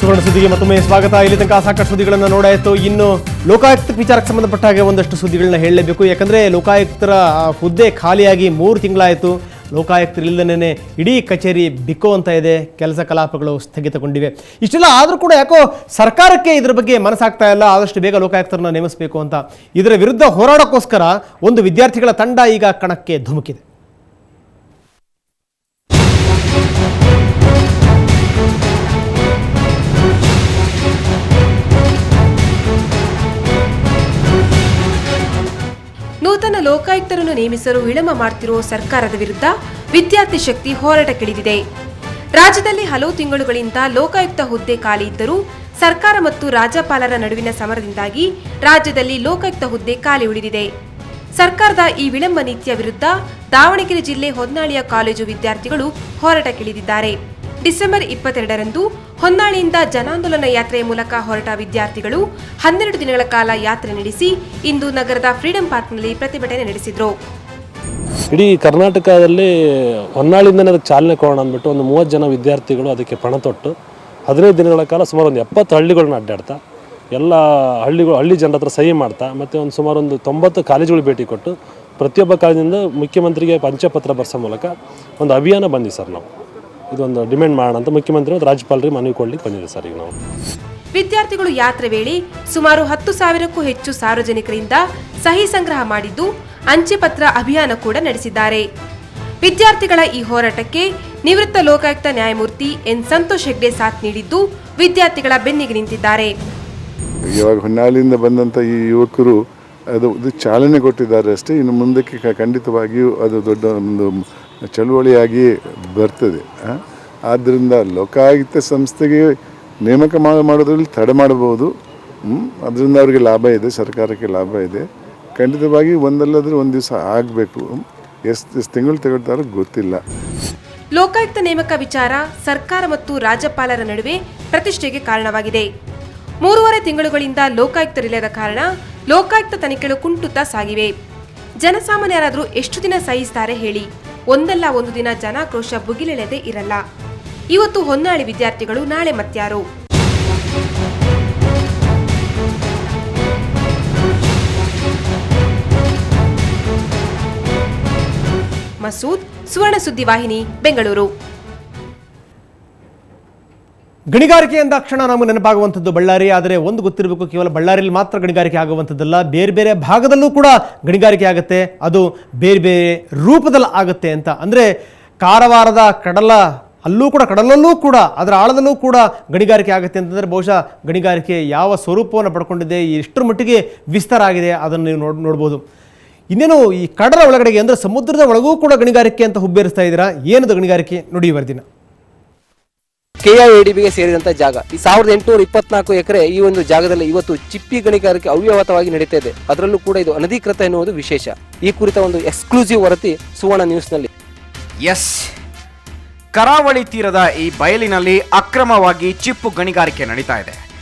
ಸುವರ್ಣ ಸುದ್ದಿಗೆ ಮತ್ತೊಮ್ಮೆ ಸ್ವಾಗತ. ಇಲ್ಲಿ ತನಕ ಸಾಕಷ್ಟು ಸುದ್ದಿಗಳನ್ನು ನೋಡಾಯಿತು. ಇನ್ನು ಲೋಕಾಯುಕ್ತ ವಿಚಾರಕ್ಕೆ ಸಂಬಂಧಪಟ್ಟ ಹಾಗೆ ಒಂದಷ್ಟು ಸುದ್ದಿಗಳನ್ನ ಹೇಳಲೇಬೇಕು. ಯಾಕಂದರೆ ಲೋಕಾಯುಕ್ತರ ಹುದ್ದೆ ಖಾಲಿಯಾಗಿ 3 ತಿಂಗಳಾಯಿತು. ಲೋಕಾಯುಕ್ತರಿಲ್ಲದೇ ಇಡೀ ಕಚೇರಿ ಬಿಕ್ಕೋ ಅಂತ ಇದೆ. ಕೆಲಸ ಕಲಾಪಗಳು ಸ್ಥಗಿತಗೊಂಡಿವೆ. ಇಷ್ಟೆಲ್ಲ ಆದರೂ ಕೂಡ ಯಾಕೋ ಸರ್ಕಾರಕ್ಕೆ ಇದರ ಬಗ್ಗೆ ಮನಸ್ಸಾಗ್ತಾ ಇಲ್ಲ. ಆದಷ್ಟು ಬೇಗ ಲೋಕಾಯುಕ್ತರನ್ನ ನೇಮಿಸಬೇಕು ಅಂತ ಇದರ ವಿರುದ್ಧ ಹೋರಾಡೋಕ್ಕೋಸ್ಕರ ಒಂದು ವಿದ್ಯಾರ್ಥಿಗಳ ತಂಡ ಈಗ ಕಣಕ್ಕೆ ಧುಮುಕಿದೆ. ನೂತನ ಲೋಕಾಯುಕ್ತರನ್ನು ನೇಮಿಸಲು ವಿಳಂಬ ಮಾಡುತ್ತಿರುವ ಸರ್ಕಾರದ ವಿರುದ್ಧ ವಿದ್ಯಾರ್ಥಿ ಶಕ್ತಿ ಹೋರಾಟಕ್ಕಿಳಿದಿದೆ. ರಾಜ್ಯದಲ್ಲಿ ಹಲವು ತಿಂಗಳುಗಳಿಂದ ಲೋಕಾಯುಕ್ತ ಹುದ್ದೆ ಖಾಲಿ ಇದ್ದರೂ ಸರ್ಕಾರ ಮತ್ತು ರಾಜ್ಯಪಾಲರ ನಡುವಿನ ಸಮರದಿಂದಾಗಿ ರಾಜ್ಯದಲ್ಲಿ ಲೋಕಾಯುಕ್ತ ಹುದ್ದೆ ಖಾಲಿ ಉಳಿದಿದೆ. ಸರ್ಕಾರದ ಈ ವಿಳಂಬ ನೀತಿಯ ವಿರುದ್ಧ ದಾವಣಗೆರೆ ಜಿಲ್ಲೆ ಹೊನ್ನಾಳಿಯ ಕಾಲೇಜು ವಿದ್ಯಾರ್ಥಿಗಳು ಹೋರಾಟಕ್ಕಿಳಿದಿದ್ದಾರೆ. ಡಿಸೆಂಬರ್ 22ರಂದು ಹೊನ್ನಾಳಿಯಿಂದ ಜನಾಂದೋಲನ ಯಾತ್ರೆಯ ಮೂಲಕ ಹೊರಟ ವಿದ್ಯಾರ್ಥಿಗಳು 12 ದಿನಗಳ ಕಾಲ ಯಾತ್ರೆ ನಡೆಸಿ ಇಂದು ನಗರದ ಫ್ರೀಡಂ ಪಾರ್ಕ್ನಲ್ಲಿ ಪ್ರತಿಭಟನೆ ನಡೆಸಿದರು. ಇಡೀ ಕರ್ನಾಟಕದಲ್ಲಿ ಹೊನ್ನಾಳಿಂದನೇ ಅದಕ್ಕೆ ಚಾಲನೆ ಕೊಡೋಣ ಅಂದ್ಬಿಟ್ಟು ಒಂದು 30 ಜನ ವಿದ್ಯಾರ್ಥಿಗಳು ಅದಕ್ಕೆ ಪಣ ತೊಟ್ಟು 15 ದಿನಗಳ ಕಾಲ ಸುಮಾರು ಒಂದು 70 ಹಳ್ಳಿಗಳನ್ನ ಅಡ್ಡಾಡ್ತಾ ಎಲ್ಲ ಹಳ್ಳಿ ಜನರ ಹತ್ರ ಸಹಿ ಮಾಡ್ತಾ ಮತ್ತು ಒಂದು ಸುಮಾರು ಒಂದು 90 ಕಾಲೇಜುಗಳು ಭೇಟಿ ಕೊಟ್ಟು ಪ್ರತಿಯೊಬ್ಬ ಕಾಲೇಜಿನಿಂದ ಮುಖ್ಯಮಂತ್ರಿಗೆ ಪಂಚಪತ್ರ ಬರೆಸೋ ಮೂಲಕ ಒಂದು ಅಭಿಯಾನ ಬಂದಿದೆ ಸರ್. ನಾವು ಇದೊಂದು ಡಿಮ್ಯಾಂಡ್ ಮಾಡೋಣ ಅಂತ ಮುಖ್ಯಮಂತ್ರಿ ಮತ್ತು ರಾಜ್ಯಪಾಲರಿಗೆ ಮನವಿ ಕೊಡ್ಲಿಕ್ಕೆ ಬಂದಿದೆ ಸರ್. ಈಗ ನಾವು ವಿದ್ಯಾರ್ಥಿಗಳು ಯಾತ್ರೆ ವೇಳೆ ಸುಮಾರು 10,000ಕ್ಕೂ ಹೆಚ್ಚು ಸಾರ್ವಜನಿಕರಿಂದ ಸಹಿ ಸಂಗ್ರಹ ಮಾಡಿದ್ದು ಅಂಚೆ ಪತ್ರ ಅಭಿಯಾನ ಕೂಡ ನಡೆಸಿದ್ದಾರೆ. ವಿದ್ಯಾರ್ಥಿಗಳ ಈ ಹೋರಾಟಕ್ಕೆ ನಿವೃತ್ತ ಲೋಕಾಯುಕ್ತ ನ್ಯಾಯಮೂರ್ತಿ ಎನ್ ಸಂತೋಷ್ ಹೆಗ್ಡೆ ಸಾಥ್ ನೀಡಿದ್ದು ವಿದ್ಯಾರ್ಥಿಗಳ ಬೆನ್ನಿಗೆ ನಿಂತಿದ್ದಾರೆ. ಇವಾಗ ಹೊನ್ನಾಳಿಯಿಂದ ಬಂದಂಥ ಈ ಯುವಕರು ಅದು ಚಾಲನೆ ಕೊಟ್ಟಿದ್ದಾರೆ ಅಷ್ಟೇ. ಇನ್ನು ಮುಂದಕ್ಕೆ ಖಂಡಿತವಾಗಿಯೂ ಅದು ದೊಡ್ಡ ಒಂದು ಚಳುವಳಿಯಾಗಿ ಬರ್ತದೆ. ಆದ್ದರಿಂದ ಲೋಕಾಯುಕ್ತ ಸಂಸ್ಥೆಗೆ ನೇಮಕ ಮಾಡೋದ್ರಲ್ಲಿ ತಡೆ ಮಾಡಬಹುದು. ಅದರಿಂದ ಅವರಿಗೆ ಲಾಭ ಇದೆ, ಸರ್ಕಾರಕ್ಕೆ ಲಾಭ ಇದೆ. ಖಂಡಿತವಾಗಿ ಒಂದಲ್ಲಾದರೂ ಒಂದು ದಿವಸ ಆಗಬೇಕು. ಎಷ್ಟು ತಿಂಗಳು ತಗೊಳ್ತಾರೋ ಗೊತ್ತಿಲ್ಲ. ಲೋಕಾಯುಕ್ತ ನೇಮಕ ವಿಚಾರ ಸರ್ಕಾರ ಮತ್ತು ರಾಜ್ಯಪಾಲರ ನಡುವೆ ಪ್ರತಿಷ್ಠೆಗೆ ಕಾರಣವಾಗಿದೆ. 3.5 ತಿಂಗಳುಗಳಿಂದ ಲೋಕಾಯುಕ್ತರಿಲ್ಲದ ಕಾರಣ ಲೋಕಾಯುಕ್ತ ತನಿಖೆಗಳು ಕುಂಟುತ್ತಾ ಸಾಗಿವೆ. ಜನಸಾಮಾನ್ಯರಾದರೂ ಎಷ್ಟು ದಿನ ಸಹಿಸ್ತಾರೆ ಹೇಳಿ? ಒಂದಲ್ಲ ಒಂದು ದಿನ ಜನಾಕ್ರೋಶ ಭುಗಿಲೆಳೆದೇ ಇರಲ್ಲ. ಇವತ್ತು ಹೊನ್ನಾಳಿ ವಿದ್ಯಾರ್ಥಿಗಳು, ನಾಳೆ ಮತ್ಯಾರು? ಮಸೂದ್, ಸುವರ್ಣ ಸುದ್ದಿವಾಹಿನಿ, ಬೆಂಗಳೂರು. ಗಣಿಗಾರಿಕೆ ಎಂದಾಕ್ಷಣ ನಮಗೆ ನೆನಪಾಗುವಂಥದ್ದು ಬಳ್ಳಾರಿ. ಆದರೆ ಒಂದು ಗೊತ್ತಿರಬೇಕು, ಕೇವಲ ಬಳ್ಳಾರಿಯಲ್ಲಿ ಮಾತ್ರ ಗಣಿಗಾರಿಕೆ ಆಗುವಂಥದ್ದಲ್ಲ, ಬೇರೆ ಬೇರೆ ಭಾಗದಲ್ಲೂ ಕೂಡ ಗಣಿಗಾರಿಕೆ ಆಗುತ್ತೆ. ಅದು ಬೇರೆ ಬೇರೆ ರೂಪದಲ್ಲಿ ಆಗುತ್ತೆ ಅಂತ. ಅಂದರೆ ಕಾರವಾರದ ಕಡಲಲ್ಲೂ ಕೂಡ ಅದರ ಆಳದಲ್ಲೂ ಕೂಡ ಗಣಿಗಾರಿಕೆ ಆಗುತ್ತೆ ಅಂತಂದರೆ ಬಹುಶಃ ಗಣಿಗಾರಿಕೆ ಯಾವ ಸ್ವರೂಪವನ್ನು ಪಡ್ಕೊಂಡಿದೆ, ಎಷ್ಟರ ಮಟ್ಟಿಗೆ ವಿಸ್ತಾರ ಆಗಿದೆ ಅದನ್ನು ನೀವು ನೋಡ್ಬೋದು. ಇನ್ನೇನು ಈ ಕಡಲ ಒಳಗಡೆಗೆ ಅಂದರೆ ಸಮುದ್ರದ ಒಳಗೂ ಕೂಡ ಗಣಿಗಾರಿಕೆ ಅಂತ ಹುಬ್ಬೇರಿಸ್ತಾ ಇದ್ದೀರಾ. ಏನದು ಗಣಿಗಾರಿಕೆ ನೋಡಿ ವರದಿನ. KIADBಗೆ ಸೇರಿದಂತ ಜಾಗ ಈ 1824 ಎಕರೆ. ಈ ಒಂದು ಜಾಗದಲ್ಲಿ ಇವತ್ತು ಚಿಪ್ಪಿ ಗಣಿಗಾರಿಕೆ ಅವ್ಯವಹಿತವಾಗಿ ನಡೀತಾ ಇದೆ. ಅದರಲ್ಲೂ ಕೂಡ ಇದು ಅನಧಿಕೃತ ಎನ್ನುವುದು ವಿಶೇಷ. ಈ ಕುರಿತ ಒಂದು ಎಕ್ಸ್ಕ್ಲೂಸಿವ್ ವರದಿ ಸುವರ್ಣ ನ್ಯೂಸ್ನಲ್ಲಿ. ಎಸ್, ಕರಾವಳಿ ತೀರದ ಈ ಬಯಲಿನಲ್ಲಿ ಅಕ್ರಮವಾಗಿ ಚಿಪ್ಪು ಗಣಿಗಾರಿಕೆ ನಡೀತಾ ಇದೆ.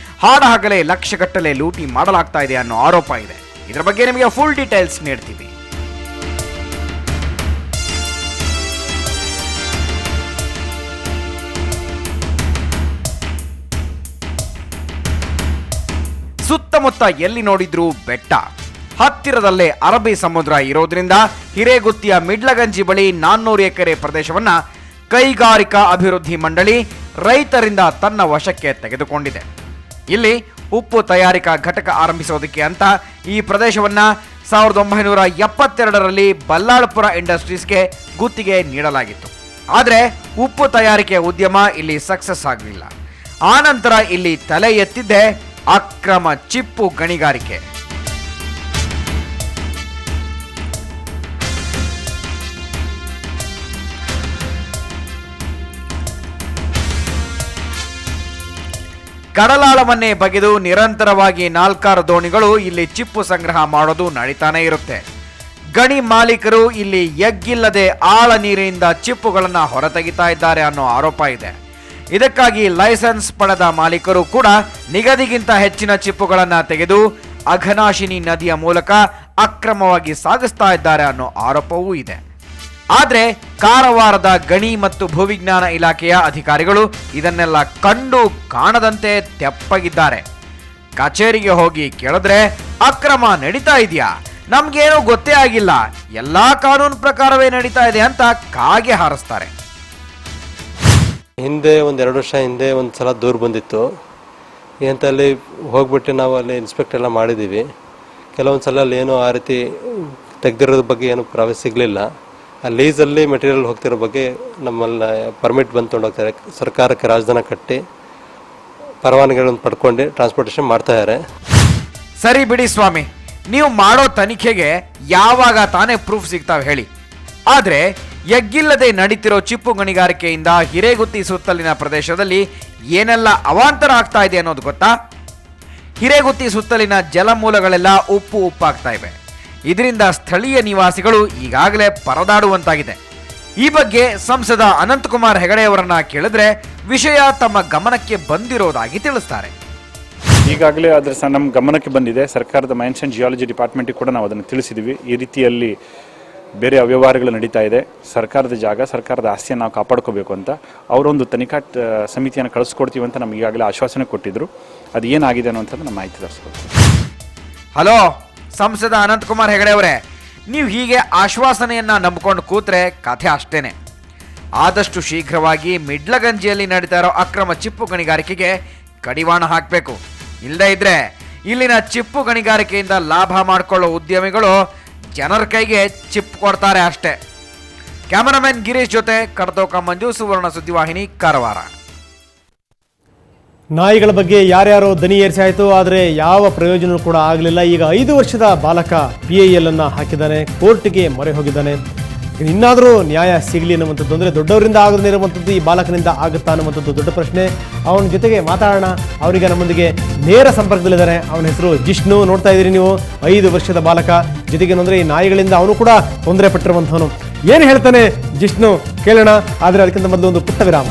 ಹಾಡಹಗಲೇ ಲಕ್ಷಗಟ್ಟಲೆ ಲೂಟಿ ಮಾಡಲಾಗ್ತಾ ಇದೆ ಅನ್ನೋ ಆರೋಪ ಇದೆ. ಇದರ ಬಗ್ಗೆ ನಿಮಗೆ ಫುಲ್ ಡೀಟೇಲ್ಸ್ ನೀಡ್ತೀವಿ. ಸುತ್ತಮುತ್ತ ಎಲ್ಲಿ ನೋಡಿದ್ರೂ ಬೆಟ್ಟ. ಹತ್ತಿರದಲ್ಲೇ ಅರಬ್ಬಿ ಸಮುದ್ರ ಇರೋದ್ರಿಂದ ಹಿರೇಗುತ್ತಿಯ ಮಿಡ್ಲಗಂಜಿ ಬಳಿ 400 ಎಕರೆ ಪ್ರದೇಶವನ್ನ ಕೈಗಾರಿಕಾ ಅಭಿವೃದ್ಧಿ ಮಂಡಳಿ ರೈತರಿಂದ ತನ್ನ ವಶಕ್ಕೆ ತೆಗೆದುಕೊಂಡಿದೆ. ಇಲ್ಲಿ ಉಪ್ಪು ತಯಾರಿಕಾ ಘಟಕ ಆರಂಭಿಸೋದಕ್ಕೆ ಅಂತ ಈ ಪ್ರದೇಶವನ್ನ 1972ರಲ್ಲಿ ಬಲ್ಲಾಳಪುರ ಇಂಡಸ್ಟ್ರೀಸ್ಗೆ ಗುತ್ತಿಗೆ ನೀಡಲಾಗಿತ್ತು. ಆದರೆ ಉಪ್ಪು ತಯಾರಿಕೆ ಉದ್ಯಮ ಇಲ್ಲಿ ಸಕ್ಸಸ್ ಆಗಲಿಲ್ಲ. ಆನಂತರ ಇಲ್ಲಿ ತಲೆ ಎತ್ತಿದ್ದೆ ಅಕ್ರಮ ಚಿಪ್ಪು ಗಣಿಗಾರಿಕೆ. ಕಡಲಾಳವನ್ನೇ ಬಗೆದು ನಿರಂತರವಾಗಿ 4 ದೋಣಿಗಳು ಇಲ್ಲಿ ಚಿಪ್ಪು ಸಂಗ್ರಹ ಮಾಡೋದು ನಡೀತಾನೆ ಇರುತ್ತೆ. ಗಣಿ ಮಾಲೀಕರು ಇಲ್ಲಿ ಎಗ್ಗಿಲ್ಲದೆ ಆಳ ನೀರಿನಿಂದ ಚಿಪ್ಪುಗಳನ್ನು ಹೊರತೆಗಿತಾ ಇದ್ದಾರೆ ಅನ್ನೋ ಆರೋಪ ಇದೆ. ಇದಕ್ಕಾಗಿ ಲೈಸೆನ್ಸ್ ಪಡೆದ ಮಾಲೀಕರು ಕೂಡ ನಿಗದಿಗಿಂತ ಹೆಚ್ಚಿನ ಚಿಪ್ಪುಗಳನ್ನು ತೆಗೆದು ಅಘನಾಶಿನಿ ನದಿಯ ಮೂಲಕ ಅಕ್ರಮವಾಗಿ ಸಾಗಿಸ್ತಾ ಇದ್ದಾರೆ ಅನ್ನೋ ಆರೋಪವೂ ಇದೆ. ಆದರೆ ಕಾರವಾರದ ಗಣಿ ಮತ್ತು ಭೂವಿಜ್ಞಾನ ಇಲಾಖೆಯ ಅಧಿಕಾರಿಗಳು ಇದನ್ನೆಲ್ಲ ಕಂಡು ಕಾಣದಂತೆ ತೆಪ್ಪಗಿದ್ದಾರೆ. ಕಚೇರಿಗೆ ಹೋಗಿ ಕೇಳಿದ್ರೆ ಅಕ್ರಮ ನಡೀತಾ ಇದೆಯಾ, ನಮ್ಗೇನೂ ಗೊತ್ತೇ ಆಗಿಲ್ಲ, ಎಲ್ಲಾ ಕಾನೂನು ಪ್ರಕಾರವೇ ನಡೀತಾ ಇದೆ ಅಂತ ಕಾಗೆ ಹಾರಿಸ್ತಾರೆ. ಹಿಂದೆ ಒಂದು 2 ವರ್ಷ ಹಿಂದೆ ಒಂದು ಸಲ ದೂರು ಬಂದಿತ್ತು. ಅಂತ ಅಲ್ಲಿ ಹೋಗ್ಬಿಟ್ಟು ನಾವು ಅಲ್ಲಿ ಇನ್ಸ್ಪೆಕ್ಟ್ ಎಲ್ಲ ಮಾಡಿದ್ದೀವಿ. ಕೆಲವೊಂದು ಸಲ ಅಲ್ಲಿ ಏನೋ ಆ ರೀತಿ ತೆಗೆದಿರೋದ್ರ ಬಗ್ಗೆ ಏನು ಪ್ರಾವಿಸ್ ಸಿಗಲಿಲ್ಲ. ಆ ಲೀಸಲ್ಲಿ ಮೆಟೀರಿಯಲ್ ಹೋಗ್ತಿರೋ ಬಗ್ಗೆ ನಮ್ಮಲ್ಲಿ ಪರ್ಮಿಟ್ ಬಂದು ತೊಗೊಂಡೋಗ್ತಾರೆ. ಸರ್ಕಾರಕ್ಕೆ ರಾಜಧಾನ ಕಟ್ಟಿ ಪರವಾನಗಿಗಳನ್ನು ಪಡ್ಕೊಂಡು ಟ್ರಾನ್ಸ್ಪೋರ್ಟೇಷನ್ ಮಾಡ್ತಾ ಇದ್ದಾರೆ. ಸರಿ ಬಿಡಿ ಸ್ವಾಮಿ, ನೀವು ಮಾಡೋ ತನಿಖೆಗೆ ಯಾವಾಗ ತಾನೇ ಪ್ರೂಫ್ ಸಿಗ್ತಾವೆ ಹೇಳಿ. ಆದರೆ ಎಗ್ಗಿಲ್ಲದೆ ನಡೀತಿರೋ ಚಿಪ್ಪು ಗಣಿಗಾರಿಕೆಯಿಂದ ಹಿರೇಗುತ್ತಿ ಸುತ್ತಲಿನ ಪ್ರದೇಶದಲ್ಲಿ ಏನೆಲ್ಲ ಅವಾಂತರ ಆಗ್ತಾ ಇದೆ ಅನ್ನೋದು ಗೊತ್ತಾ? ಹಿರೇಗುತ್ತಿ ಸುತ್ತಲಿನ ಜಲಮೂಲಗಳೆಲ್ಲ ಉಪ್ಪಾಗ್ತಾ ಇವೆ. ಇದರಿಂದ ಸ್ಥಳೀಯ ನಿವಾಸಿಗಳು ಈಗಾಗಲೇ ಪರದಾಡುವಂತಾಗಿದೆ. ಈ ಬಗ್ಗೆ ಸಂಸದ ಅನಂತಕುಮಾರ್ ಹೆಗಡೆಯವರನ್ನ ಕೇಳಿದ್ರೆ ವಿಷಯ ತಮ್ಮ ಗಮನಕ್ಕೆ ಬಂದಿರೋದಾಗಿ ತಿಳಿಸ್ತಾರೆ. ಈಗಾಗಲೇ ಅದರ ನಮ್ಮ ಗಮನಕ್ಕೆ ಬಂದಿದೆ. ಸರ್ಕಾರದ ಮೈನ್ಸ್ ಆ್ಯಂಡ್ ಜಿಯಾಲಜಿ ಡಿಪಾರ್ಟ್ಮೆಂಟಿಗೆ ಕೂಡ ನಾವು ಅದನ್ನು ತಿಳಿಸಿದ್ದೀವಿ. ಈ ರೀತಿಯಲ್ಲಿ ಬೇರೆ ಅವ್ಯವಹಾರಗಳು ನಡೀತಾ ಇದೆ, ಸರ್ಕಾರದ ಜಾಗ, ಸರ್ಕಾರದ ಆಸ್ತಿಯನ್ನು ನಾವು ಕಾಪಾಡ್ಕೋಬೇಕು ಅಂತ ಅವರೊಂದು ತನಿಖಾ ಸಮಿತಿಯನ್ನು ಕಳಿಸ್ಕೊಡ್ತೀವಿ ಅಂತ ನಮ್ಗೆ ಈಗಾಗಲೇ ಆಶ್ವಾಸನೆ ಕೊಟ್ಟಿದ್ರು. ಅದು ಏನಾಗಿದೆ ಅನ್ನೋಂಥದ್ದು ನಮ್ಮ ಮಾಹಿತಿ ತರಿಸ್ಕೊಡ್ತೀವಿ. ಹಲೋ ಸಂಸದ ಅನಂತಕುಮಾರ್ ಹೆಗಡೆ ಅವರೇ, ನೀವು ಹೀಗೆ ಆಶ್ವಾಸನೆಯನ್ನ ನಂಬಿಕೊಂಡು ಕೂತ್ರೆ ಕಥೆ ಅಷ್ಟೇನೆ. ಆದಷ್ಟು ಶೀಘ್ರವಾಗಿ ಮಿಡ್ಲಗಂಜಿಯಲ್ಲಿ ನಡೀತಾ ಇರೋ ಅಕ್ರಮ ಚಿಪ್ಪು ಗಣಿಗಾರಿಕೆಗೆ ಕಡಿವಾಣ ಹಾಕಬೇಕು. ಇಲ್ಲದೇ ಇದ್ರೆ ಇಲ್ಲಿನ ಚಿಪ್ಪು ಗಣಿಗಾರಿಕೆಯಿಂದ ಲಾಭ ಮಾಡಿಕೊಳ್ಳೋ ಉದ್ಯಮಿಗಳು ಜನರ ಕೈಗೆ ಚಿಪ್ ಕೊಡ್ತಾರೆ ಅಷ್ಟೇ. ಕ್ಯಾಮರಾಮನ್ ಗಿರೀಶ್ ಜೊತೆ ಕಡತೋಕ ಮಂಜು, ಸುವರ್ಣ ಸುದ್ದಿವಾಹಿನಿ, ಕಾರವಾರ. ನಾಯಿಗಳ ಬಗ್ಗೆ ಯಾರ್ಯಾರೋ ದನಿ ಏರಿಸಾಯಿತು, ಆದರೆ ಯಾವ ಪ್ರಯೋಜನ ಕೂಡ ಆಗಲಿಲ್ಲ. ಈಗ 5 ವರ್ಷದ ಬಾಲಕ PIL ಅನ್ನು ಹಾಕಿದ್ದಾನೆ, ಕೋರ್ಟ್ಗೆ ಮೊರೆ ಹೋಗಿದ್ದಾನೆ. ಇನ್ನಾದರೂ ನ್ಯಾಯ ಸಿಗಲಿ ಅನ್ನುವಂಥದ್ದು, ಅಂದರೆ ದೊಡ್ಡವರಿಂದ ಆಗದೇ ಇರುವಂಥದ್ದು ಈ ಬಾಲಕನಿಂದ ಆಗುತ್ತಾ ಅನ್ನುವಂಥದ್ದು ದೊಡ್ಡ ಪ್ರಶ್ನೆ. ಅವನ ಜೊತೆಗೆ ಮಾತಾಡೋಣ. ಅವರಿಗೆ ನಮ್ಮೊಂದಿಗೆ ನೇರ ಸಂಪರ್ಕದಲ್ಲಿದ್ದಾರೆ. ಅವನ ಹೆಸರು ಜಿಷ್ಣು. ನೋಡ್ತಾ ಇದ್ದೀರಿ ನೀವು, 5 ವರ್ಷದ ಬಾಲಕ. ಜೊತೆಗೆ ಏನಂದರೆ ಈ ನಾಯಿಗಳಿಂದ ಅವನು ಕೂಡ ತೊಂದರೆ ಪಟ್ಟಿರುವಂಥವನು. ಏನು ಹೇಳ್ತಾನೆ ಜಿಷ್ಣು ಕೇಳೋಣ. ಆದರೆ ಅದಕ್ಕಿಂತ ಮೊದಲು ಒಂದು ಪುಟ್ಟ ವಿರಾಮ.